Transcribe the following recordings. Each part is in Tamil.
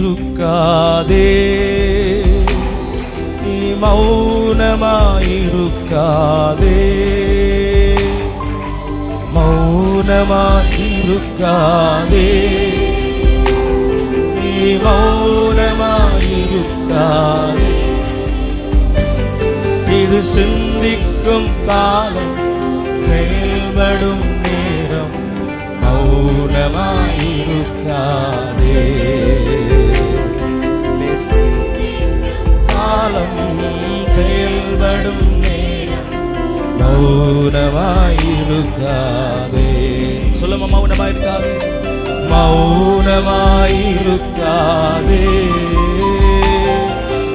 மௌனமாயிருக்காதே, நீ மௌனமாயிருக்காதே, மௌனமாயிருக்காதே, நீ மௌனமாயிருக்காதே. இது சிந்திக்கும் காலம், செயல்படும் நேரம், மௌனமாயிருக்காதே. காலம் செயல்படும் நேரம், மௌனமாயிருக்காதே. சொல்லுமா, மௌனமாயிருக்காதே, மௌனமாயிருக்காதே,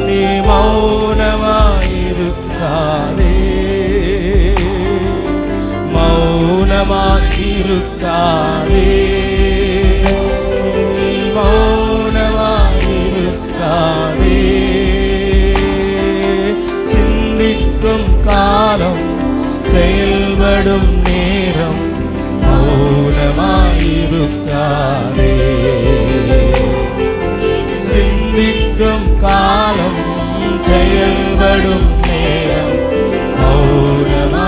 நீ மௌனமாயிருக்காதே, மௌனமாயிருக்காதே, நீ மௌனமாயிருக்காதே. சிந்திக்கும் காலம், செயல்படும் நேரம், மௌனமாயிருக்காதே. சிந்திக்கும் காலம், செயல்படும் நேரம், மௌனமாயிருக்காதே.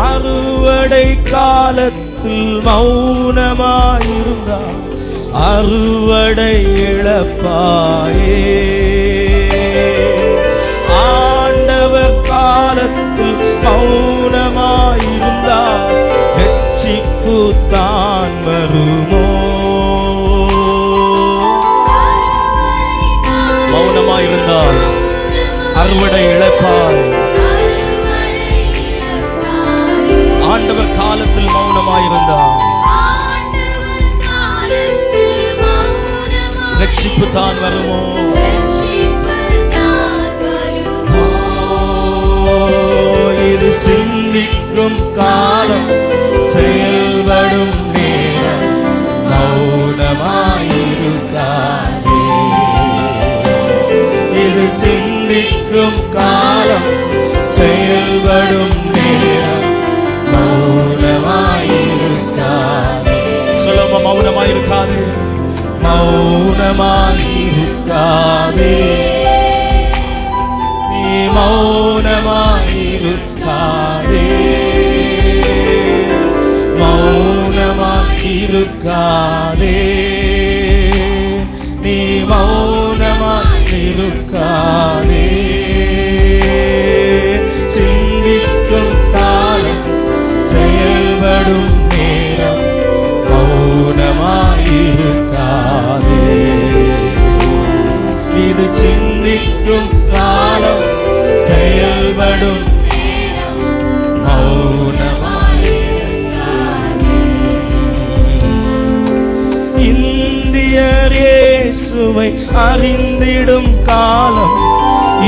அறுவடை காலத்தில் மௌனமாயிருந்தால் அறுவடை இழப்பாயே. ஆண்டவர் காலத்தில் மௌனமாயிருந்தால் ரட்சிப்பு தான் வருமோ? மௌனமாயிருந்தால் அறுவடை இழப்பாய். ஆண்டவர் காலத்தில் மௌனமாயிருந்தால் ரட்சிப்பு தான் வருமோ? இது சிந்திக்கும் காலம், செயல்படும் நேரம், மௌனமாயிருக்காதே. இது சிந்திக்கும் காலம், செயல்படும் நேரம், மௌனமாயிருக்காதே. சொல்லுமா, மௌனமாயிருக்காதே, மௌனமாயிருக்காதே, நீ மௌனமாயிருக்காதே, மௌனமாயிருக்காதே, நீ மௌனமாயிருக்காதே. சிந்திக்கும் காலம், செயல்படும் நேரம், மௌனமாயிருக்காதே. இது சிந்திக்கும் காலம், செயல்படும் நேரம், மௌனமாயிருக்காதே. இந்தியர் இயேசுவை அறிந்திடும் காலம்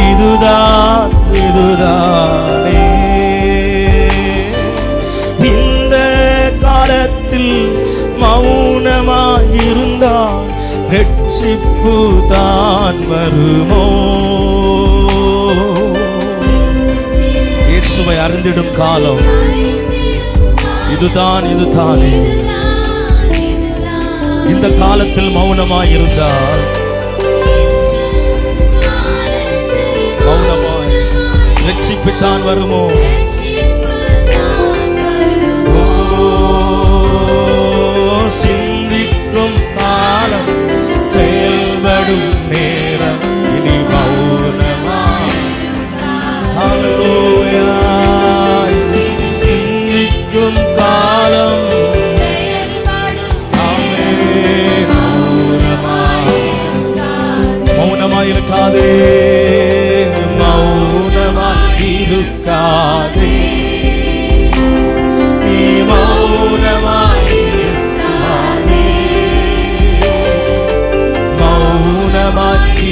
இதுதான், இதுதானே. இந்த காலத்தில் மௌனமாயிருந்தால் ரட்சிப்பு தான் வருமோ? இயேசுவை அறிந்திடும் காலம் இதுதான், இதுதானே. இந்த காலத்தில் மௌனமாயிருந்தால் மௌனமாய் ரட்சிப்பு தான் வருமோ? சிந்திக்கும் காலம், செயல்படும் நேரம், இனி மௌனமாய். ஹல்லேலூயா. சிந்திக்கும் காலம், ஆமென், மௌனமாயிருக்காதே, மௌனமாயிருக்காதே, நீ மௌனமாயிருக்காதே,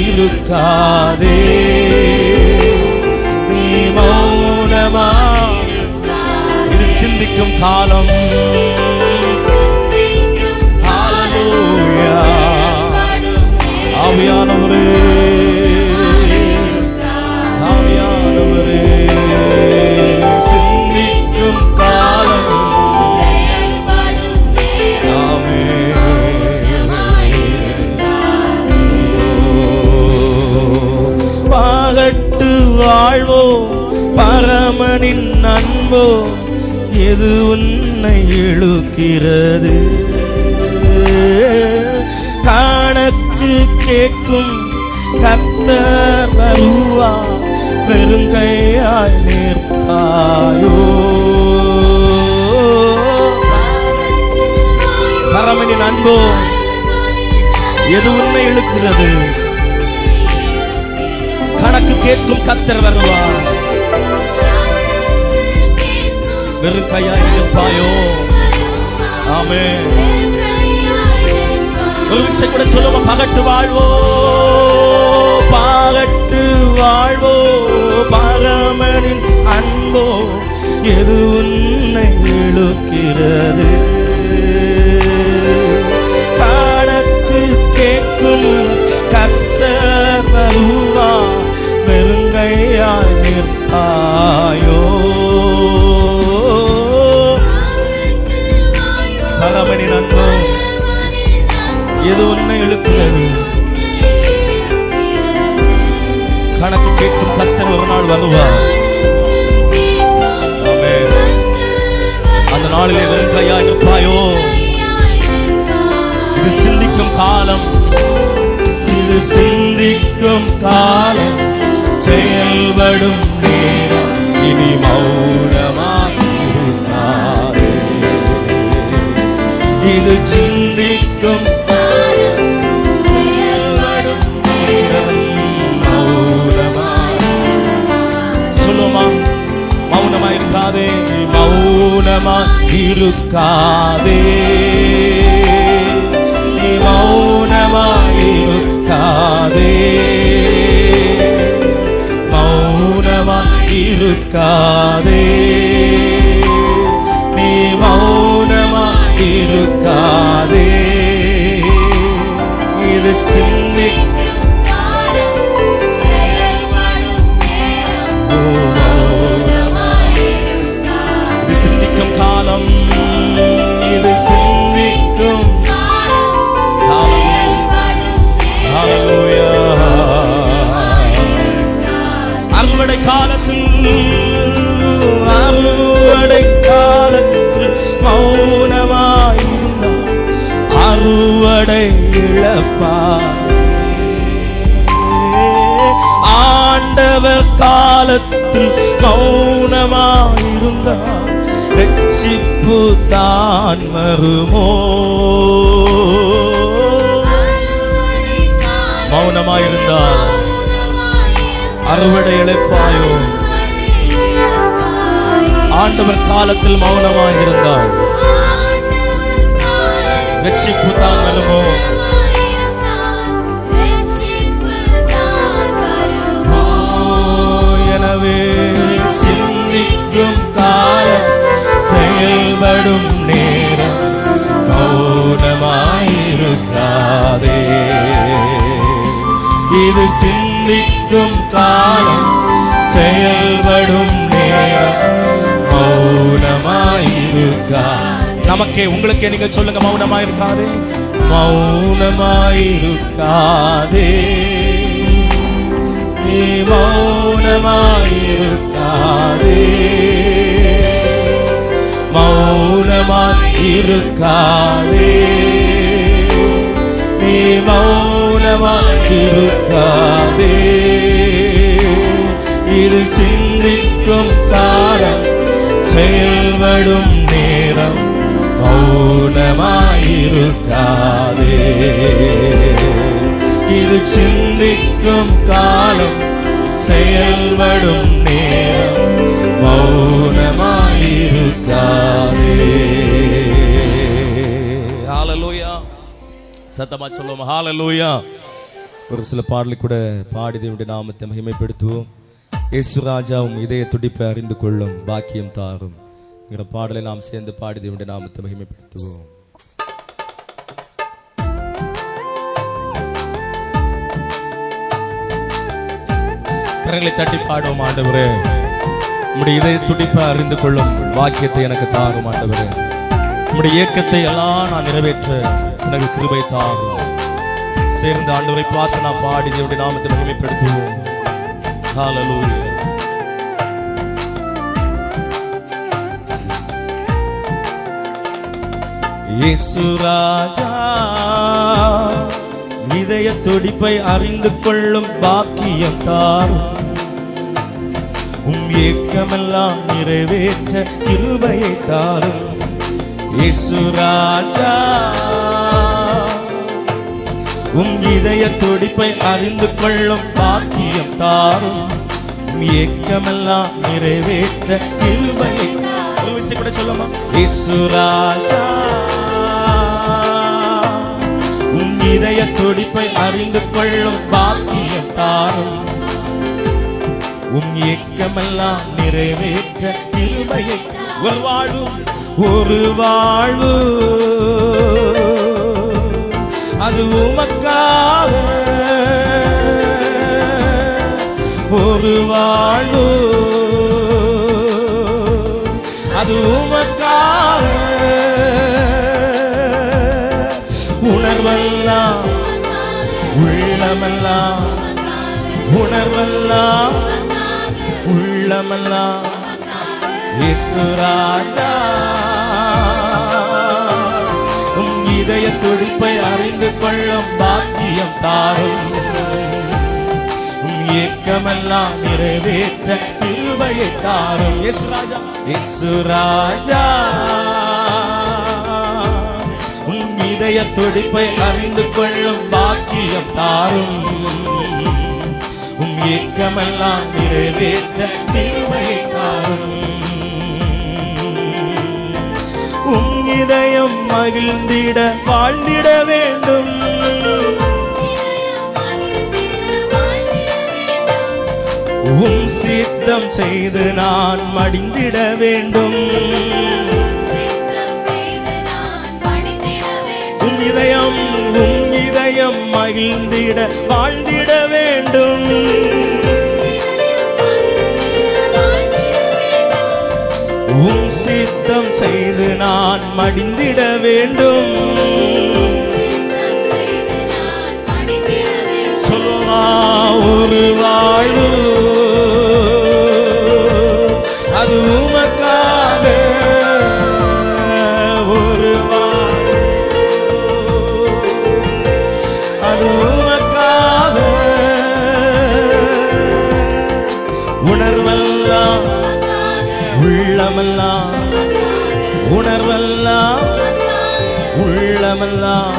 மௌனமாயிருக்காதே, நீ மௌனமாயிருக்காதே. இது சிந்திக்கும் காலம். ஹல்லேலூயா. ஆவியானவரே, ஆவியானவரே, சிந்திக்கும் காலம், எது உன்னை இழுக்கிறது? கணக்கு கேட்கும் கர்த்தர் வருவார், பெருங்கையாய் நிற்பாயோ? பரமனின் அன்போ எது உன்னை இழுக்கிறது? கணக்கு கேட்கும் கர்த்தர் வருவார், பெருங்கையாய் நிற்பாயோ? ஆமென். ஒரு விஷயம் கூட சொல்லுவோம், பகட்டு வாழ்வோ, பகட்டு வாழ்வோ, பரமனின் அன்போ எது உன்னை இழுக்கிறது? கணக்கு கேட்கும் கர்த்தர் வருவார், பெருங்கையாய் நிற்பாயோ? பரமனின் அன்போ எது உன்னை இழுக்கிறது? கணக்கு கேட்கும் கர்த்தர் ஒரு நாள் வருவார். ஆமென். அந்த நாளிலே வெறும் கையாய் நிற்பாயோ? இது சிந்திக்கும் காலம், இது சிந்திக்கும் காலம், செயல்படும் நேரம், இனி மௌனமாய் இருக்காதே. இது சிந்திக்கும் இருக்காதே, நீ மௌனமாயிருக்காதே, மௌனமாயிருக்காதே, நீ மௌனமாயிருக்காதே. இது சிந்திக்கும் காலம், இது சிந்திக்கும் அறுவடை காலத்தில், அறுவடை காலத்தில் மௌனமாயிருந்தார், அறுவடை இழப்பார். ஆண்டவர் காலத்தில் மௌனமாயிருந்தார், ரட்சிப்பு தான் வருமோ? மௌனமாயிருந்தால் அறுவடை இழப்பாயோ? ஆண்டவர் காலத்தில் மௌனமாயிருந்தால் ரட்சிப்பு தான் வருமோ? எனவே சிந்திக்கும் காலம், செயல்படும் நேரம், மௌனமாயிருக்காதே. இது சிந்திக்கும் காலம், செயல்படும் நேரம், மௌனமாயிருக்காதே. நமக்கே உங்களுக்கே நீங்க சொல்லுங்க, மௌனமாயிருக்காதே, மௌனமாயிருக்காதே, நீ மௌனமாயிருக்காதே, மௌனமாயிருக்காதே, நீ மௌனமாயிருக்காதே. இது சிந்திக்கும் காலம், செயல்படும் நேரம், மௌனமாயிருக்காதே. இது சிந்திக்கும் காலம், செயல்படும் நேரம், மௌனமாயிருக்காதே. ஹalleluya. சத்தமா சொல்லுவோம் ஹalleluya. ஒரு சில பாடலை கூட பாடி தேவனுடைய நாமத்தை மகிமைப்படுத்துவோம். இயேசு ராஜாவும் இதய துடிப்பை அறிந்து கொள்ளும் பாக்கியம் தாரும் என்கிற பாடலை நாம் சேர்ந்து பாடி தேவனுடைய நாமத்தை மகிமைப்படுத்துவோம். கரங்களை தட்டி பாடுவோம். ஆண்டவரே, உம்முடைய இதய துடிப்பை அறிந்து கொள்ளும் வாக்கியத்தை எனக்கு தாரும். ஆண்டவரே, உம்முடைய இயக்கத்தை எல்லாம் நான் நிறைவேற்ற எனக்கு கிருபை தாரும். சேர்ந்து ஆண்டவரை பார்த்து நான் பாடி தேவனுடைய நாமத்தை மகிமைப்படுத்துவோம். ஹalleluya. இயேசு ராஜா இதய துடிப்பை அறிந்து கொள்ளும் பாக்கியம் தாரும். ஏக்கமெல்லாம் நிறைவேற்ற கிருபையை தாரும். இயேசு ராஜா இதய துடிப்பை அறிந்து கொள்ளும் பாக்கியம் தாரும். ஏக்கமெல்லாம் நிறைவேற்ற கிருபையை ஒரு விஷயம் கூட சொல்லுமா? இயேசு ராஜா இதய துடிப்பை அறிந்து கொள்ளும் பாக்கியம் தாரும். ஏக்கமெல்லாம் நிறைவேற்ற கிருபையை ஒரு வாழ்வு அது உமக்காக. ஒரு வாழ்வு அது உமக்காக. உணர்வெல்லாம் உள்ளமெல்லாம் உணர்வெல்லாம் உள்ளமெல்லாம் இயேசு ராஜா இதய துடிப்பை அறிந்து கொள்ளும் பாக்கியம் தாரும். ஏக்கமெல்லாம் நிறைவேற்ற கிருபையை தாரும். இயேசு ராஜா இயேசு ராஜா இதய துடிப்பை அறிந்து கொள்ளும் பாக்கியம் தாரும். ஏக்கமெல்லாம் நிறைவேற்ற கிருபையை தாரும். இதயம் மகிழ்ந்திட வாழ்ந்திட வேண்டும். சித்தம் செய்து நான் மடிந்திட வேண்டும். இதயம் மகிழ்ந்திட வாழ்ந்திட வேண்டும். சித்தம் செய்து நான் மடிந்திட வேண்டும். சொல்லுவா ஒரு வாழ்வு அது உமக்காக. ஒரு வாழ்வு அது உமக்காக. உணர்வெல்லாம் உள்ளமெல்லாம் உணர்வெல்லாம் உள்ளமெல்லாம்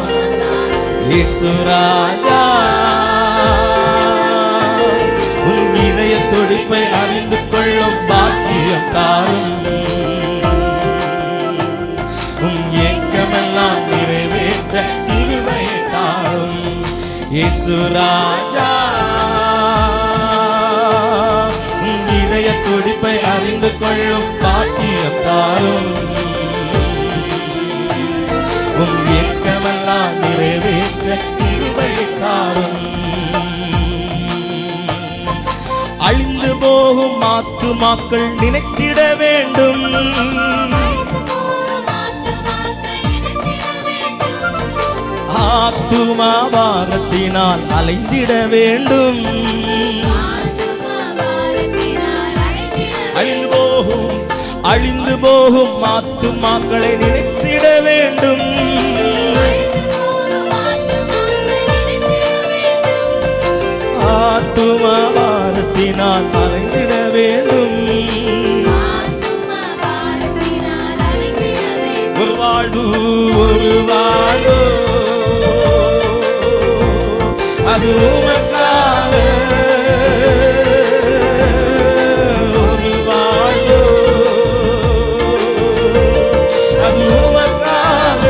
இயேசு ராஜா இதய துடிப்பை அறிந்து கொள்ளும் பாக்கியம் தாரும். ஏக்கமெல்லாம் நிறைவேற்ற கிருபையை தாரும். இயேசு ராஜா இதய துடிப்பை அறிந்து கொள்ளும் பாக்கியம் தாரும். ஏக்கமெல்லாம் நிறைவேற்ற கிருபையை தாரும். அழிந்து போகும் ஆத்துமாக்கள் நினைத்திட வேண்டும். ஆத்துமா பாரத்தினால் அலைந்திட வேண்டும். அழிந்து போகும் ஆத்துமாக்களை நினைத்திட வேண்டும். ஆத்துமா பாரத்தினால் அலைந்திட வேண்டும். ஒரு வாழ்வு அது உமக்காக. ஒரு வாழ்வு அது உமக்காக.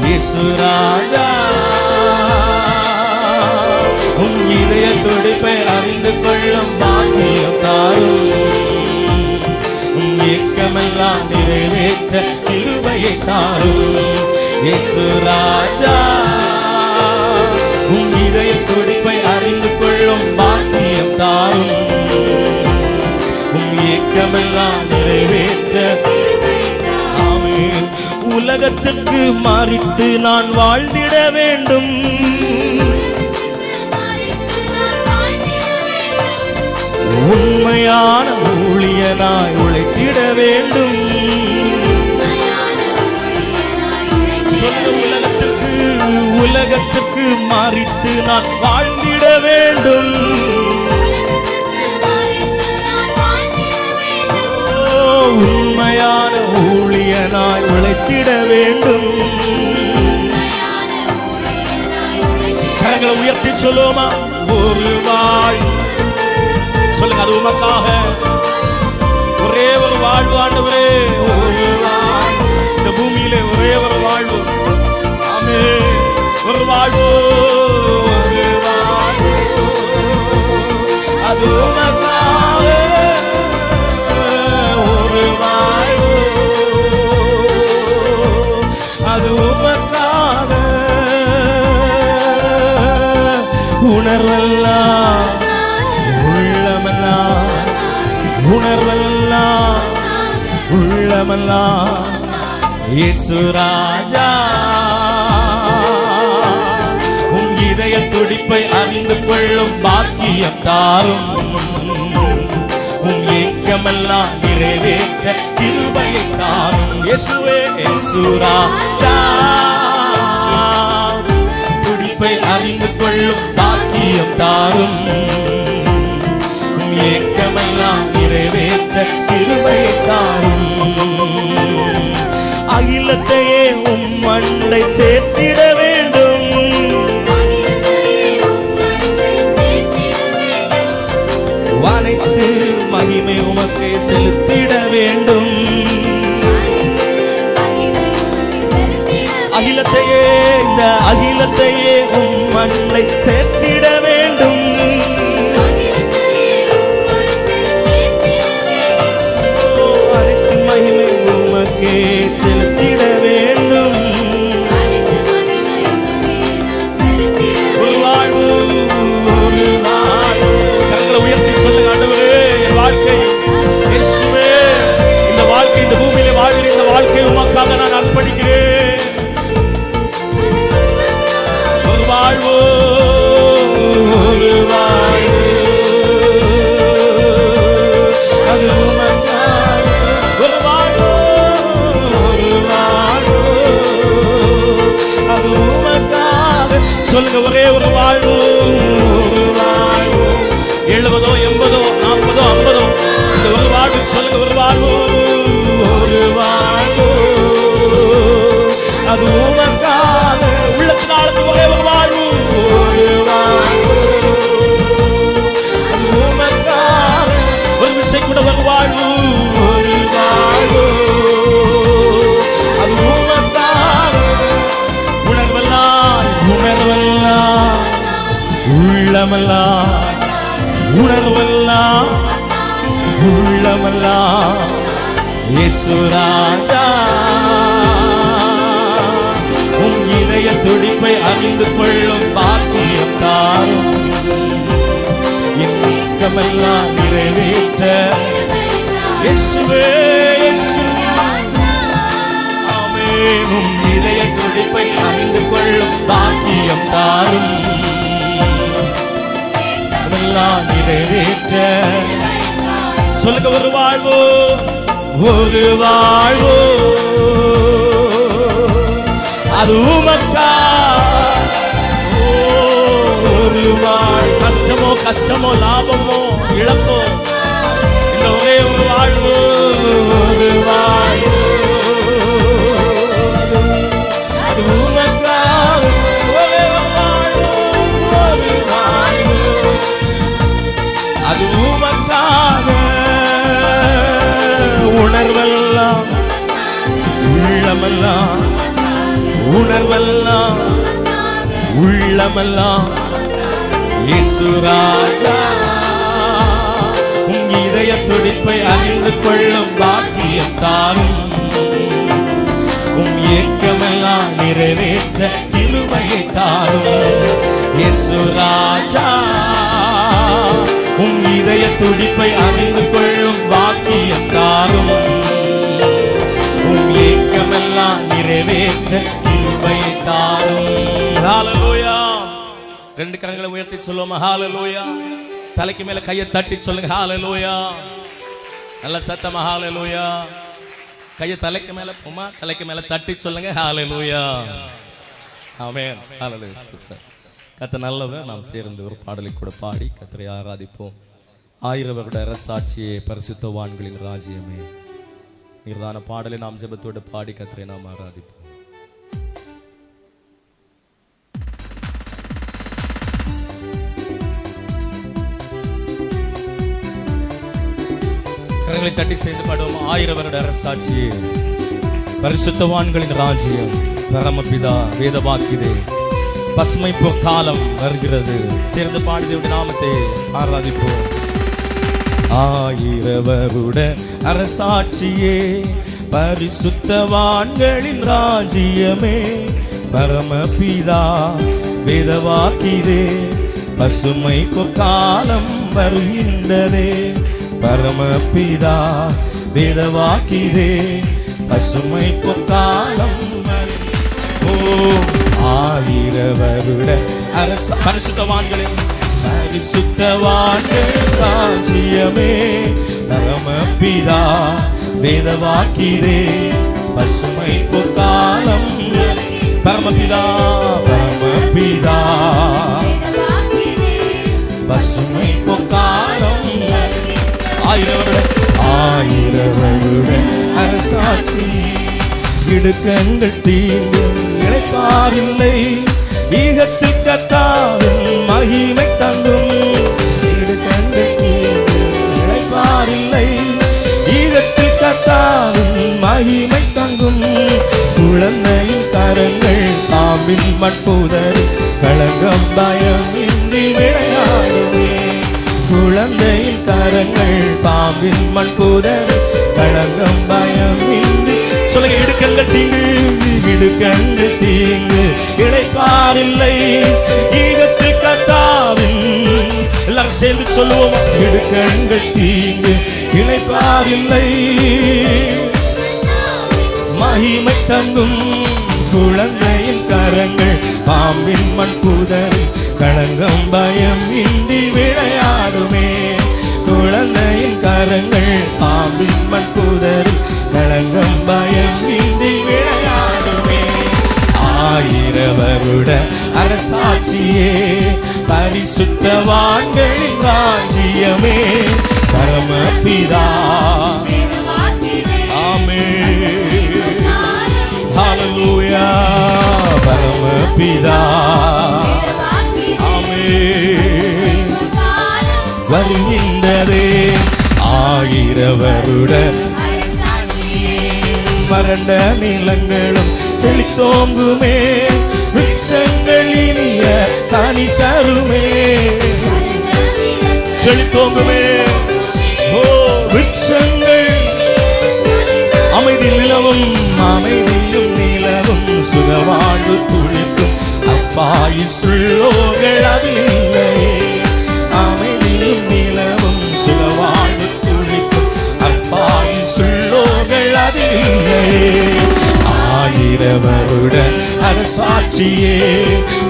இயேசு ராஜா இதய துடிப்பை அறிந்து கொள்ளும் பாக்கியம் தாரும். ஏக்கமெல்லாம் நிறைவேற்ற கிருபையை தாரும். இயேசு ராஜா இதய துடிப்பை அறிந்து கொள்ளும் பாக்கியம் தாரும். ஏக்கமெல்லாம் நிறைவேற்ற. ஆமென். உலகத்துக்கு மறித்து நான் வாழ்ந்திட வேண்டும். உண்மையான ஊழியனாய் உழைத்திட வேண்டும். உலகத்துக்கு மறித்து நான் வாழ்ந்திட வேண்டும். உண்மையான ஊழியனாய் உழைத்திட வேண்டும். கரங்களை உயர்த்தி சொல்லுவோமா? ஒரு வாழ் சொல்லுங்க, அது உமக்காக ஒரே ஒரு வாழ்வு ஆண்டவரே, ஒரு வாழ் இந்த பூமியிலே ஒரே ஒரு வாழ்வு. ஆமே, ஒரு வாழ்வு, ஒரு வாழ்வு, அது உமக்காக ஒரு வாழ்வு, அது உமக்காக. உணர்வெல்லாம் உள்ளமெல்லாம், உணர்வெல்லாம் உள்ளமெல்லாம் இயேசு ராஜா. உன் இதய துடிப்பை அறிந்து கொள்ளும் பாக்கியம் தாரும். உன் ஏக்கமெல்லாம் நிறைவேற்ற கிருபையை தாரும். இயேசுவே இயேசு ராஜா, துடிப்பை அறிந்து கொள்ளும் பாக்கியம் தாரும். உன் ஏக்கமெல்லாம் நிறைவேற்ற கிருபையை தாரும். அகிலத்தையே உம் மண்டை சேர்த்திட வேண்டும். அனைத்து மகிமை உமக்கே செலுத்திட வேண்டும். அகிலத்தையே, இந்த அகிலத்தையே உம் மண்டை சேர்த்திட வேண்டும். அனைத்து மகிமை உமக்கே செலுத்திட வேண்டும். ஒரு வாழ்வு, ஒரு வாழ்வு. கரங்களை உயர்த்தி சொல்லுங்க, ஆண்டவரே என் வாழ்க்கை இயேசுவே, இந்த வாழ்க்கை இந்த பூமியிலே வாழ்கிற இந்த வாழ்க்கை உமக்காக நான் அர்ப்பணிக்கிறேன். ஒரு வாழ்வு, ஒரு வாழ்வு, அது உமக்காக. ஒரு வாழ்வு, ஒரு வாழ்வு, அது உமக்காக. சொல்லுங்க, ஒரே ஒரு வாழ்வு, ஒரு வாழ்வு. 70, 80, 40, 50 இந்த ஒரு வாழ்வு. சொல்லுங்க, ஒரு வாழ்வு, ஒரு வாழ்வு, அது உமக்காக. உள்ளத்தின் ஆழத்தில் ஒரே ஒரு வாழ்வு, ஒரு வாழ்வு, அது உமக்காக. ஒரு விசை கூட ஒரு வாழ்வு, ஒரு வாழ்வு, அது உமக்காக. உணர்வெல்லாம், உணர்வெல்லாம் உள்ளமெல்லாம், உணர்வெல்லாம் உள்ளமெல்லாம் இயேசு ராஜா. உன் இதய துடிப்பை அறிந்து கொள்ளும் பாக்கியம் தாரும். இன்றைக்கமெல்லாம் நிறைவேற்ற இயேசுவே, இயேசு. ஆமென். உன் இதய துடிப்பை அறிந்து கொள்ளும் பாக்கியம் தாரும். எல்லாம் நிறைவேற்ற சொல்லுங்க, ஒரு வாழ்வு, ஒரு வாழ்வு, அது உமக்காக. ஒரு வாழ். கஷ்டமோ கஷ்டமோ, லாபமோ இழப்போ, இந்த ஒரே ஒரு வாழ்வு, ஒரு வாழ்வு, அது உமக்காக. ஒரே ஒரு வாழ்வு, ஒரு வாழ்வு, அது உமக்காக. உணர்வெல்லாம் உள்ளமெல்லாம், உணர்வெல்லாம் உள்ளமெல்லாம் இயேசு ராஜா. உன் இதய துடிப்பை அறிந்து கொள்ளும் பாக்கியம் தாரும். உன் ஏக்கமெல்லாம் நிறைவேற்ற கிருபையை தாரும். இயேசு ராஜா, உன் இதய துடிப்பை அறிந்து கொள்ளும் பாக்கியம் தாரும். உன் ஏக்கமெல்லாம் நிறைவேற்ற கிருபையை தாரும். ஹalleluya. ரெண்டு கரங்களை உயர்த்தி சொல்லுவோம், ஹalleluya. தலைக்கு மேல கையை தட்டி சொல்லுங்க ஹalleluya. நல்ல சத்தமா ஹalleluya. கையை தலைக்கு மேல போமா, தலைக்கு மேல தட்டி சொல்லுங்க ஹalleluya. ஆமென். ஹalleluya. கர்த்தர் நல்லவர். நாம் சேர்ந்து ஒரு பாடலை கூட பாடி கர்த்தரை ஆராதிப்போம். 1000 வருட அரசாட்சியே, பரிசுத்தவான்களின் ராஜ்யமே. நீர்தான பாடலை நாம் ஜெபத்தோடு பாடி கர்த்தரை நாம் ஆராதிப்போம். கரங்களை தட்டி சேர்ந்து பாடுவோம். 1000 வருட அரசாட்சியே, பரிசுத்தவான்களின் ராஜ்யம், பரமபிதா வேதவாக்கியதே, பசுமை பொற்காலம் வருகிறது. சேர்ந்து பாடி தேவனுடைய நாமத்தை ஆராதிப்போம். 1000 வருட அரசாட்சியே, பரிசுத்தவான்களின் ராஜ்யமே, பரமபிதா வேதவாக்கியதே, பசுமை பொற்காலம் வருகின்றதே, பரமபிதா வேதவாக்கியதே, பசுமை பொற்காலம். ஓ 1000 வருட பரிசுத்தவான்களின் பரிசுத்தவான்கள் ராஜ்யமே, பரமபிதா வேதவாக்கியதே, பசுமை பொற்காலம். பரமபிதா பரமபிதா பசுமை பொற்காலம். 1000 வருட அரசாட்சி, இடுக்கங்கள் தீங்கு இழைப்பாரில்லை, ஈகத்தில் கர்த்தாவின் மகிமை தங்கும். இடுக்கங்கள் தீங்கு இழைப்பாரில்லை, ஈகத்தில் கர்த்தாவின் மகிமை தங்கும். குழந்தையின் கரங்கள் பாம்பின் மட்புதர், களங்கம் பயமின்றி விளையாடுவே. குழந்தையின் கரங்கள் பாம்பின் மண்புதர், களங்கம் பயமின்றி. சொல்லுங்க இடுக்கங்கள் தீங்கு, இடுக்கங்கள் தீங்கு இழைப்பாரில்லை, ஈகத்தில் கர்த்தாவின். எல்லாரும் சேர்ந்து சொல்லுவோம். இடுக்கங்கள் தீங்கு இழைப்பாரில்லை, மகிமை தங்கும். குழந்தையின் கரங்கள் பாம்பின் மண்புதர், களங்கம் பயம் இன்றி விளையாடுமே. குழந்தையின் கரங்கள் பாம்பின் மண்புதர், களங்கம் பயம் இன்றி விளையாடுமே. 1000 வருட அரசாட்சியே, பரிசுத்தவான்களின் ராஜ்யமே, பரமபிதா. ஆமென். ஹalleluya. பரமபிதா வருகின்றதே. 1000 வருட வறண்ட நிலங்களும் செழித்தோங்குமே, விருட்சங்கள் இனிய கனி தருமே. செழித்தோங்குமே ஓ விருட்சங்கள், அமைதி நிலவும், அமைதியும் நிலவும், சுகவாழ்வு துளிக்கும் அப்பாயின் சுள்ளோர்கள் அதில்லை. அமைதியும் நிலவும், சுகவாழ்வு துளிக்கும் அப்பாயின் சுள்ளோர்கள் அதில்லை. 1000 வருட அரசாட்சியே,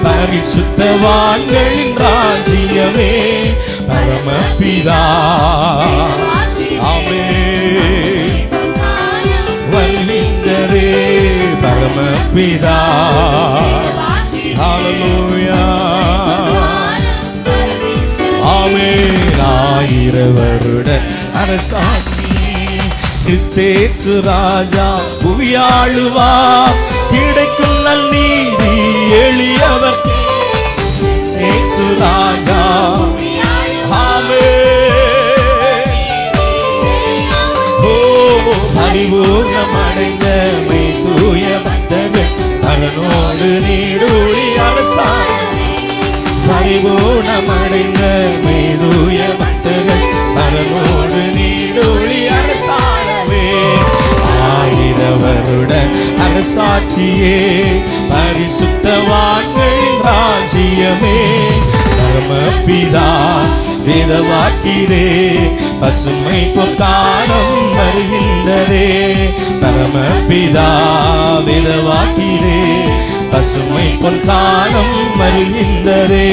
பரிசுத்தவான்களின் ராஜ்யமே, பரமபிதா. ஆமென். வருகின்றதே பரமபிதா. ஹalleluya. ஆமென். 1000 வருட அரசாட்சி, கிறிஸ்தேசு ராஜா புவியாளுவா, கிடைக்கும் நல் நீதி எளியவர். கிறிஸ்தேசு ராஜா. பரிபூர்ணமடைந்த மெய்தூய பக்தர்கள் பலனோடு நீடூழி அரசாணமே. பரிபூர்ணமடைந்த மெய்தூய பக்தர்கள் பலனோடு நீடூழி அரசாணமே. 1000 வருட அரசாட்சியே, பரிசுத்தவான்களின் ராஜ்யமே, பரமபிதா வேதவாக்கியதே, பசுமை பொற்காலம் வருகின்றதே. பரமபிதா வேதவாக்கியதே, பசுமை பொன்காலம் வருகின்றதே.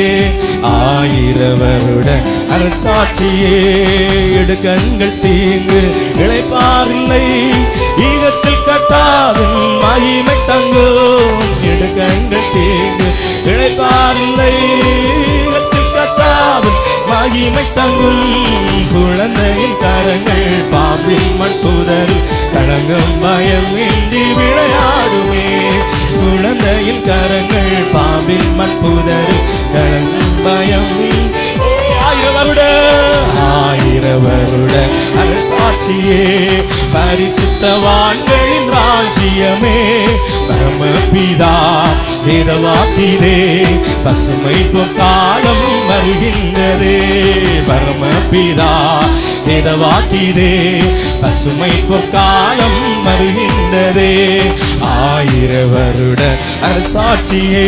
1000 வருட அரசாட்சியே, இடுக்கண்கள் தீங்கு இளைப்பாரில்லை, ஈகத்தில் கட்டாவின் மகிமை தங்கும். இடுக்கண்கள் தீங்கு இளைப்பாரில்லை, ஈகத்தில் கட்டாவின் மகிமை தங்கும். குழந்தையின் கரங்கள் பாம்பின் மண்புதர் கலங்கும் பயமின்றி விளையாடுமே. குழந்தையின் கரங்கள் பாம்பின் மண்புதர் கலங்கும் பயமின்றி. 1000 வருட அரசாட்சியே, பரிசுத்தவான்களின் ராஜ்யமே, பரமபிதா வேதவாக்கிதே, பசுமை பொற்காலம் வருகின்றதே. பரமபிதா வேதவாக்கிதே, பசுமை பொற்காலம் வருகின்றதே. 1000 வருட அரசாட்சியே,